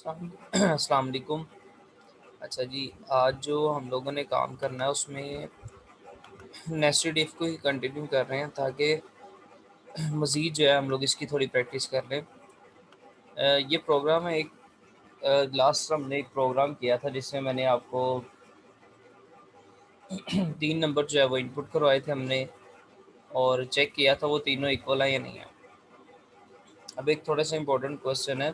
अस्सलाम वालेकुम। अच्छा जी, आज जो हम लोगों ने काम करना है उसमें नेस्टेड इफ़ को ही कंटिन्यू कर रहे हैं ताकि मज़ीद जो है हम लोग इसकी थोड़ी प्रैक्टिस कर लें। ये प्रोग्राम है एक लास्ट हमने एक प्रोग्राम किया था जिसमें मैंने आपको 3 नंबर जो है वो इनपुट करवाए थे हमने और चेक किया था वो तीनों इक्वल है या नहीं है। अब एक थोड़ा-सा इम्पोर्टेंट क्वेश्चन है,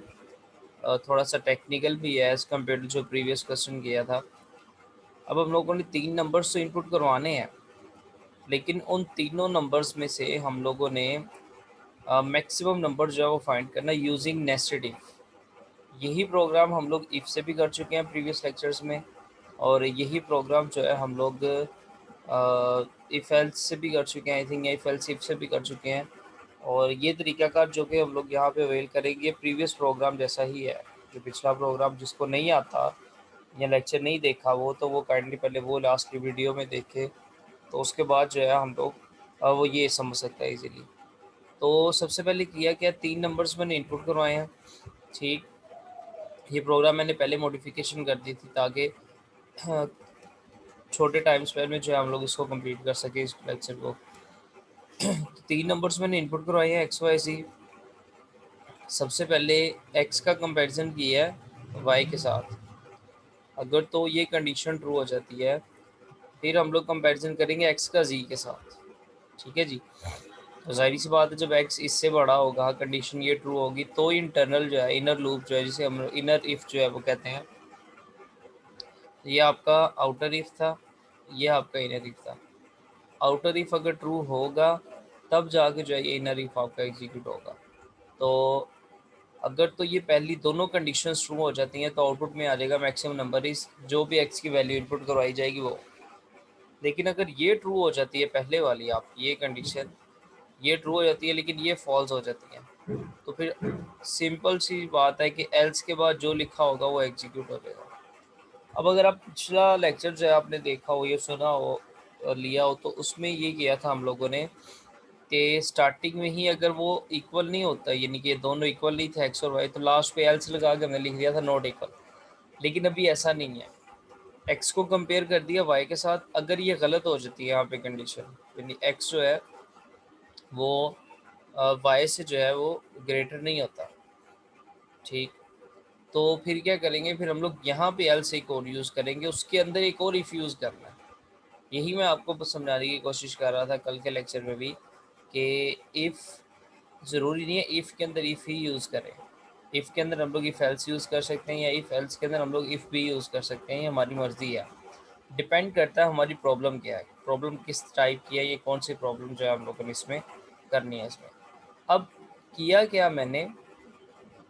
थोड़ा-सा टेक्निकल भी है एज़ कम्पेयर टू जो प्रीवियस क्वेश्चन किया था। अब हम लोगों ने 3 नंबर्स तो इनपुट करवाने हैं, लेकिन उन तीनों नंबर्स में से हम लोगों ने मैक्सिमम नंबर जो है वो फाइंड करना है यूजिंग नेस्टेड इफ। यही प्रोग्राम हम लोग इफ से भी कर चुके हैं प्रीवियस लेक्चर्स में, और यही प्रोग्राम जो है हम लोग इफ एल्स से भी कर चुके हैं आई थिंक, या इफ एल्स इफ से भी कर चुके हैं। और ये तरीकाकार जो कि हम लोग यहाँ पे अवेल करेंगे प्रीवियस प्रोग्राम जैसा ही है। जो पिछला प्रोग्राम जिसको नहीं आता या लेक्चर नहीं देखा वो तो वो काइंडली पहले वो लास्ट की वीडियो में देखे, तो उसके बाद जो है हम लोग वो ये समझ सकता है इजीली। तो सबसे पहले किया क्या, 3 नंबर्स मैंने इनपुट करवाए हैं। ठीक, ये प्रोग्राम मैंने पहले मॉडिफिकेशन कर दी थी ताकि हाँ, छोटे टाइम स्पैन में जो है हम लोग इसको कंप्लीट कर सकें इस लेक्चर को। तो 3 नंबर्स मैंने इनपुट करवाए हैं एक्स वाई ज़ेड। सबसे पहले एक्स का कंपैरिजन किया है वाई के साथ। अगर तो ये कंडीशन ट्रू हो जाती है फिर हम लोग कंपैरिजन करेंगे एक्स का जी के साथ। ठीक है जी। तो ज़ाहिर सी बात है जब एक्स इससे बड़ा होगा कंडीशन ये ट्रू होगी तो इंटरनल जो है इनर लूप जो है जिसे हम इनर इफ़ जो है वो कहते हैं, ये आपका आउटर इफ़ था, ये आपका इनर इफ़ था। आउटर इफ़ अगर ट्रू होगा तब जाके जो है ये इनर इफ़ आपका एग्जीक्यूट होगा। तो अगर तो ये पहली दोनों कंडीशंस ट्रू हो जाती हैं तो आउटपुट में आ जाएगा मैक्सिमम नंबर इज़ जो भी एक्स की वैल्यू इनपुट करवाई जाएगी वो। लेकिन अगर ये ट्रू हो जाती है पहले वाली आपकी ये कंडीशन, ये ट्रू हो जाती है लेकिन ये फॉल्स हो जाती है, तो फिर सिंपल सी बात है कि एल्स के बाद जो लिखा होगा वो एग्जीक्यूट हो जाएगा। अब अगर आप पिछला लेक्चर जो है आपने देखा हो, ये सुना हो और लिया हो, तो उसमें ये किया था हम लोगों ने कि स्टार्टिंग में ही अगर वो इक्वल नहीं होता, यानी कि दोनों इक्वल नहीं थे एक्स और वाई, तो लास्ट पे एल्स लगा के हमने लिख दिया था नॉट इक्वल। लेकिन अभी ऐसा नहीं है, एक्स को कंपेयर कर दिया वाई के साथ। अगर ये गलत हो जाती है यहाँ पे कंडीशन, यानी एक्स जो है वो वाई से जो है वो ग्रेटर नहीं होता, ठीक, तो फिर क्या करेंगे, फिर हम लोग यहाँ पे एल्स एक और यूज़ करेंगे, उसके अंदर एक और इफ़ यूज़ करना है। यही मैं आपको बस समझाने की कोशिश कर रहा था कल के लेक्चर में भी कि इफ़ ज़रूरी नहीं है इफ़ के अंदर इफ़ ही यूज़ करें। इफ़ के अंदर हम लोग इफ़ एल्स यूज़ कर सकते हैं या इफ़ एल्स के अंदर हम लोग इफ़ भी यूज़ कर सकते हैं, ये हमारी मर्ज़ी है। डिपेंड करता है हमारी प्रॉब्लम क्या है, प्रॉब्लम किस टाइप की है, ये कौन सी प्रॉब्लम जो है हम लोगों ने इसमें करनी है इसमें। अब किया क्या मैंने,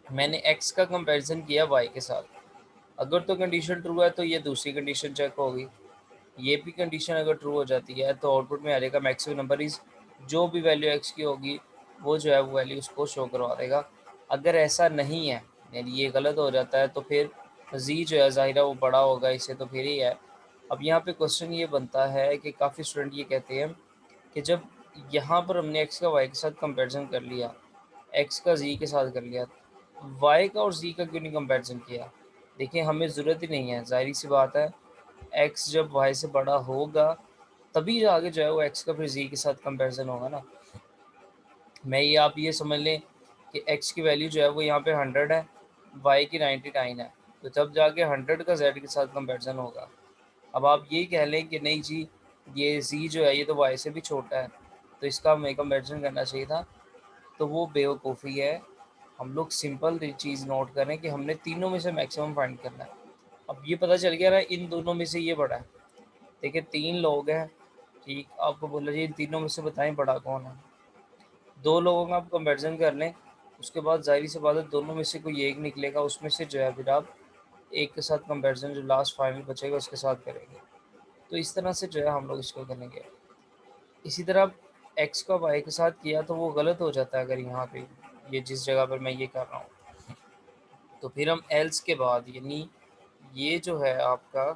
मैंने एक्स का कंपैरिजन किया वाई के साथ। अगर तो कंडीशन ट्रू है तो ये दूसरी कंडीशन चेक होगी, ये भी कंडीशन अगर ट्रू हो जाती है तो आउटपुट में आ जाएगा मैक्सिमम नंबर इज़ जो भी वैल्यू एक्स की होगी वो जो है वो वैल्यू उसको शो करवा देगा। अगर ऐसा नहीं है, यानी ये गलत हो जाता है, तो फिर जी जो है ज़ाहिर है वो बड़ा होगा इससे, तो फिर ही है। अब यहाँ पे क्वेश्चन ये बनता है कि काफ़ी स्टूडेंट ये कहते हैं कि जब यहाँ पर हमने एक्स का वाई के साथ कंपैरिजन कर लिया, एक्स का जी के साथ कर लिया, वाई का और जी का क्यों नहीं कंपैरिजन किया। देखिए हमें ज़रूरत ही नहीं है, ज़ाहिर सी बात है एक्स जब वाई से बड़ा होगा तभी आगे जो है वो एक्स का फिर जी के साथ कंपैरिजन होगा ना। मैं ये आप ये समझ लें कि एक्स की वैल्यू जो है वो यहाँ पे 100 है, वाई की 99 है, तो तब जाके 100 का जेड के साथ कंपैरिजन होगा। अब आप ये कह लें कि नहीं जी ये जी जो है ये तो वाई से भी छोटा है तो इसका हमें कंपैरिजन करना चाहिए था, तो वो बेवकूफ़ी है। हम लोग सिंपल चीज़ नोट करें कि हमने तीनों में से मैक्सिमम फाइंड करना है। अब ये पता चल गया ना इन दोनों में से ये बड़ा है। देखिए 3 लोग हैं, ठीक, आपको बोला जी इन तीनों में से बताएं बड़ा कौन है। 2 लोगों का आप कंपैरिजन कर लें, उसके बाद ज़ाहिर सी बात है दोनों में से कोई एक निकलेगा, उसमें से जो है फिर आप एक के साथ कंपैरिजन जो लास्ट फाइनल बचेगा उसके साथ करेंगे। तो इस तरह से जो है हम लोग इसको करेंगे। इसी तरह एक्स का वाई के साथ किया तो वो गलत हो जाता है अगर यहाँ पे ये जिस जगह पर मैं ये कर रहा हूँ। तो फिर हम एल्स के बाद यानी ये जो है आपका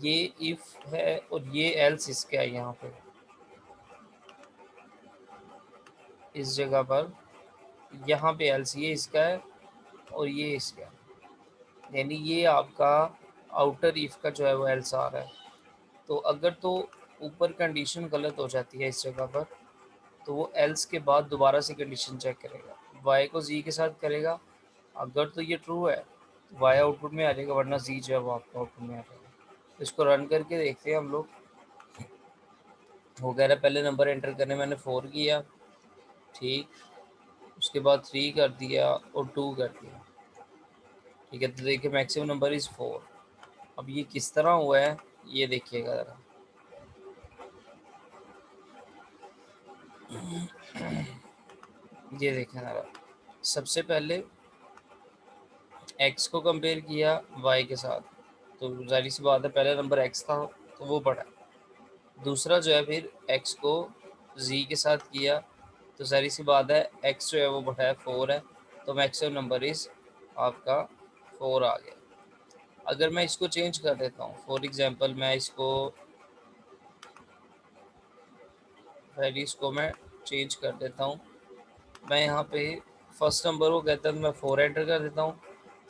ये इफ़ है और ये एल्स इसका है यहाँ पे, इस जगह पर यहाँ पे एल्स ये इसका है और ये इसका है, यानी ये आपका आउटर इफ का जो है वो एल्स आ रहा है। तो अगर तो ऊपर कंडीशन गलत हो जाती है इस जगह पर, तो वो एल्स के बाद दोबारा से कंडीशन चेक करेगा, वाई को जी के साथ करेगा। अगर तो ये ट्रू है तो वाई आउटपुट में आ जाएगा, वरना जी जो है वो आपका आउटपुट में आ जाएगा। तो इसको रन करके देखते हैं हम लोग। हो कह रहा है पहले नंबर एंटर करने मैंने 4 किया, ठीक, उसके बाद 3 कर दिया और 2 कर दिया, ठीक है। तो देखिए मैक्सिमम नंबर इज़ 4। अब ये किस तरह हुआ है ये देखिएगा ज़रा। ये देखें ज़रा, सबसे पहले एक्स को कंपेयर किया वाई के साथ, तो जाहिर सी बात है पहला नंबर एक्स था तो वो बढ़ा। दूसरा जो है फिर एक्स को जी के साथ किया, तो जाहिर सी बात है एक्स जो है वो बढ़ा है 4 है, तो मैक्सिमम नंबर इस आपका 4 आ गया। अगर मैं इसको चेंज कर देता हूँ, फॉर एग्जांपल मैं इसको मैं चेंज कर देता हूँ। मैं यहाँ पे फर्स्ट नंबर को कहता हूँ मैं 4 एंटर कर देता हूँ,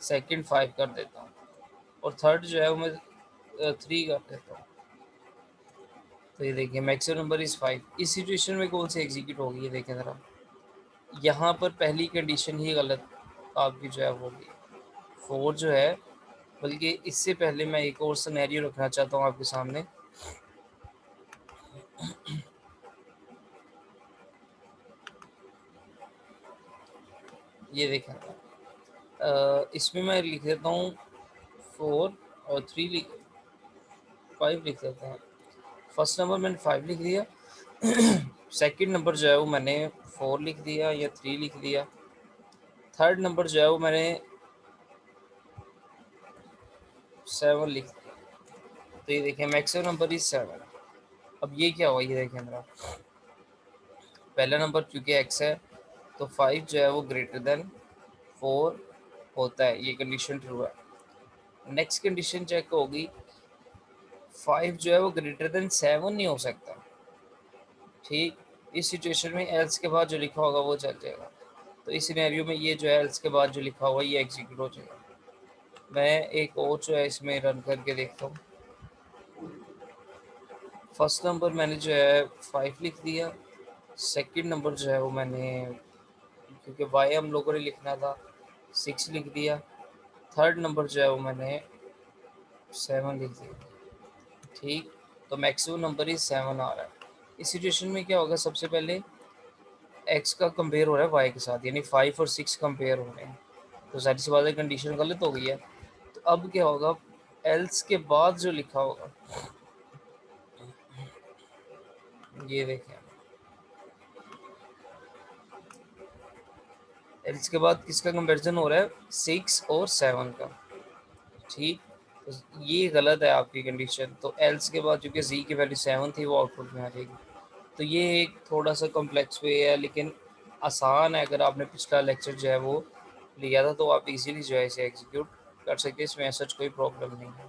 सेकंड 5 कर देता हूँ और थर्ड जो है वो मैं 3 कर देता हूँ। तो ये देखिए मैक्सिमम नंबर इज़ 5। इस सिचुएशन में कौन सी एग्जीक्यूट होगी ये देखें ज़रा। यहाँ पर पहली कंडीशन ही गलत आपकी जो है वो होगी, 4 जो है। बल्कि इससे पहले मैं एक और सिनेरियो रखना चाहता हूँ आपके सामने। ये देखें इसमें मैं लिख देता हूँ 4 और 3 5 लिख देता हूँ। फर्स्ट नंबर मैंने 5 लिख दिया, सेकंड नंबर जो है वो मैंने 4 लिख दिया या 3 लिख दिया, थर्ड नंबर जो है वो मैंने 7 लिख दिया। तो ये देखें मैक्सिमम नंबर इज 7। अब ये क्या हुआ ये देखें मेरा, पहला नंबर क्योंकि एक्स है तो 5 जो है वो ग्रेटर देन 4 होता है, ये कंडीशन ट्रू है। नेक्स्ट कंडीशन चेक होगी, 5 जो है वो ग्रेटर देन 7 नहीं हो सकता, ठीक। इस सिचुएशन में एल्स के बाद जो लिखा होगा वो चल जाएगा। तो इस सिनेरियो में ये जो है एल्स के बाद जो लिखा हुआ ये एग्जीक्यूट हो जाएगा। मैं एक और जो है इसमें रन करके देखता हूँ। फर्स्ट नंबर मैंने जो है 5 लिख दिया, सेकंड नंबर जो है वो मैंने, क्योंकि वाई हम लोगों ने लिखना था, 6 लिख दिया, थर्ड नंबर जो है वो मैंने 7 लिख दिया, ठीक। तो मैक्सिमम नंबर ही 7 आ रहा है। इस सिचुएशन में क्या होगा, सबसे पहले एक्स का कंपेयर हो रहा है वाई के साथ, यानी 5 और 6 कंपेयर हो रहे हैं, तो सारी सी बात है कंडीशन गलत हो गई है। तो अब क्या होगा, एल्स के बाद जो लिखा होगा ये देखें, एल्स के बाद किसका कंपैरिजन हो रहा है, 6 और 7 का, ठीक। तो ये गलत है आपकी कंडीशन। तो एल्स के बाद चूँकि जी की वैल्यू 7 थी वो आउटपुट में आ जाएगी। तो ये एक थोड़ा सा कॉम्प्लेक्स वे है, लेकिन आसान है। अगर आपने पिछला लेक्चर जो है वो लिया था तो आप इजीली जो है इसे एग्जीक्यूट कर सकते हैं, इसमें ऐसा कोई प्रॉब्लम नहीं है।